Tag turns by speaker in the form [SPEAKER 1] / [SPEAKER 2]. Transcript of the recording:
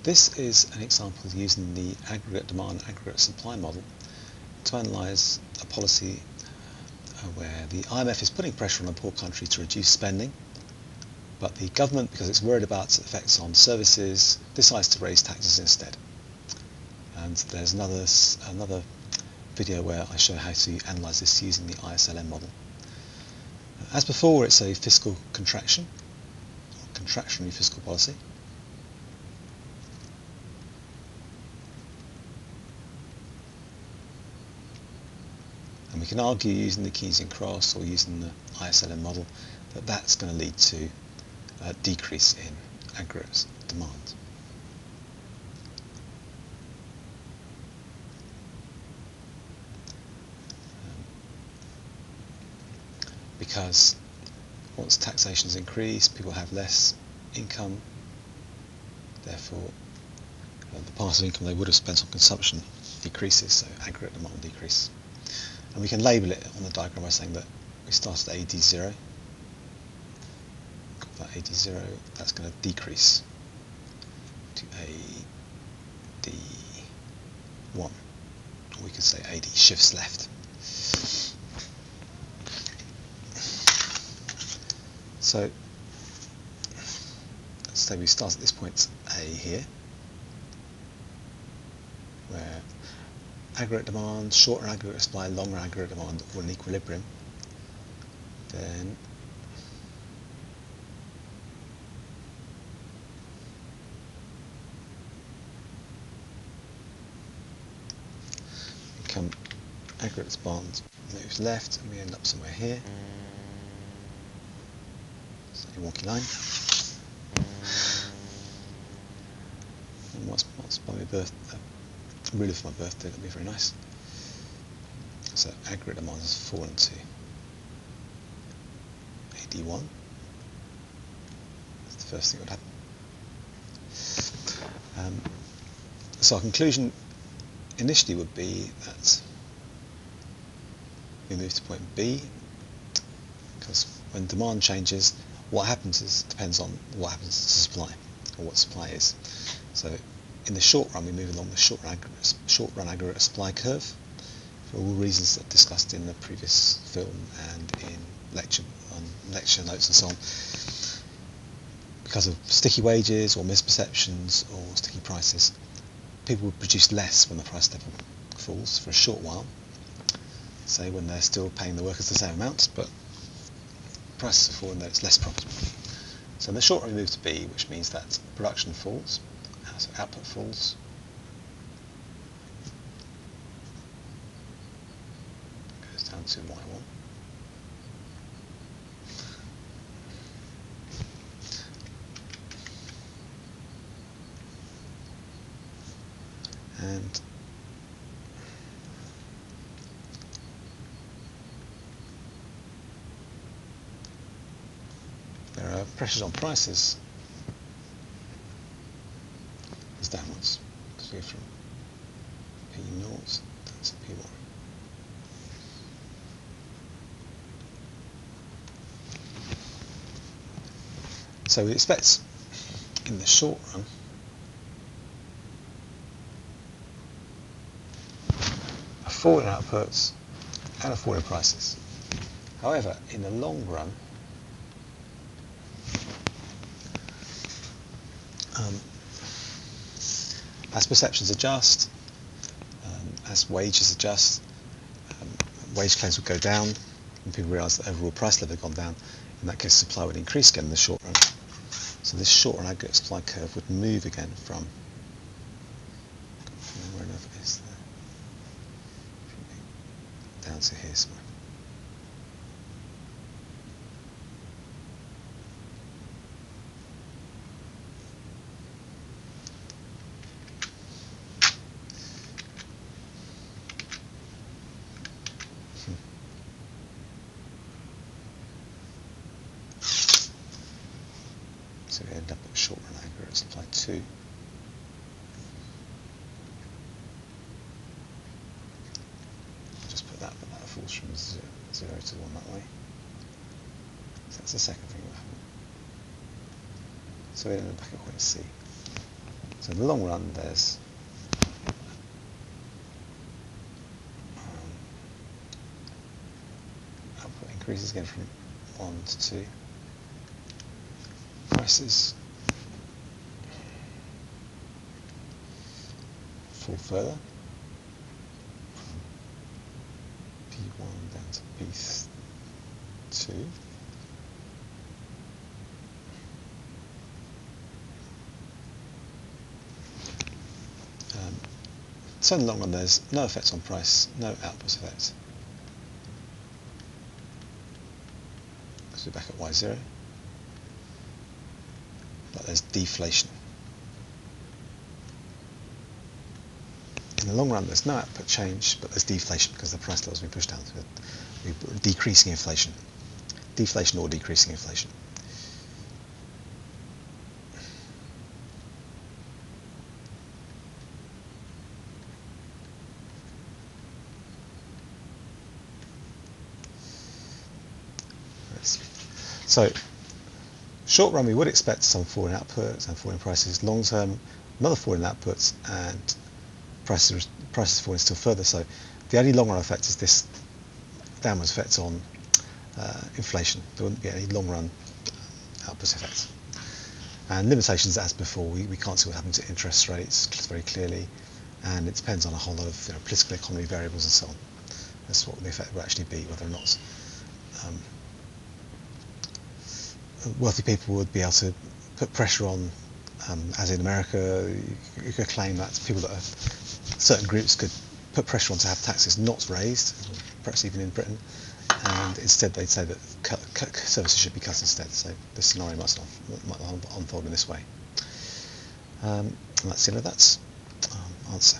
[SPEAKER 1] This is an example using the aggregate demand, aggregate supply model to analyse a policy where the IMF is putting pressure on a poor country to reduce spending, but the government, because it's worried about its effects on services, decides to raise taxes instead. And there's another video where I show how to analyse this using the ISLM model. As before, it's a fiscal contraction, or contractionary fiscal policy. And we can argue using the Keynesian cross or using the ISLM model that that's going to lead to a decrease in aggregate demand. Because once taxation is increased, people have less income, therefore the part of income they would have spent on consumption decreases, so aggregate demand decreases. And we can label it on the diagram by saying that we started at AD0, got that AD0, that's going to decrease to AD1, or we could say AD shifts left. So let's say we start at this point A here, where aggregate demand, shorter aggregate supply, longer aggregate demand are in equilibrium. Then aggregate demand moves left and we end up somewhere here. So a wonky line. And what's by my ruler for my birthday, that'd be very nice. So aggregate demand has fallen to AD1. That's the first thing that would happen. So our conclusion initially would be that we move to point B, because when demand changes, what happens depends on what happens to supply, or what supply is. So in the short run, we move along the short run aggregate supply curve for all reasons that discussed in the previous film and in lecture notes and so on. Because of sticky wages or misperceptions or sticky prices, people would produce less when the price level falls for a short while, say when they're still paying the workers the same amount, but prices are falling, though it's less profitable. So in the short run we move to B, which means that production falls, so output falls, goes down to Y1. And there are pressures on prices as downwards, because we go from P0 down to P1. So we expect in the short run a fall in outputs and a fall in prices. However, in the long run, as perceptions adjust, as wages adjust, wage claims would go down, and people realise that overall price level had gone down. In that case, supply would increase again in the short run. So this short run aggregate supply curve would move again from wherever it is there, down to here somewhere. So we end up at short run aggregate supply 2. Just put that, but that falls from 0 to 1 that way. So that's the second thing that happened. So we end up back at point C. So in the long run, there's output increases again from 1 to 2. Prices fall further from P1 down to P2. So in the long run, there's no effect on price, no output effect. Because we're back at Y0. But there's deflation. In the long run, there's no output change, but there's deflation because the price level has been pushed down. So we're decreasing inflation. Deflation or decreasing inflation. So, short run we would expect some fall in outputs and fall in prices. Long term, another fall in outputs and prices falling still further. So, the only long run effect is this downward effect on inflation. There wouldn't be any long run output effect. And limitations, as before, we can't see what happens to interest rates very clearly, and it depends on a whole lot of political economy variables and so on. That's what the effect will actually be, whether or not wealthy people would be able to put pressure on, as in America, you could claim that people that are, certain groups could put pressure on to have taxes not raised, perhaps even in Britain, and instead they'd say that services should be cut instead. So this scenario might unfold in this way. And that's the end of that answer.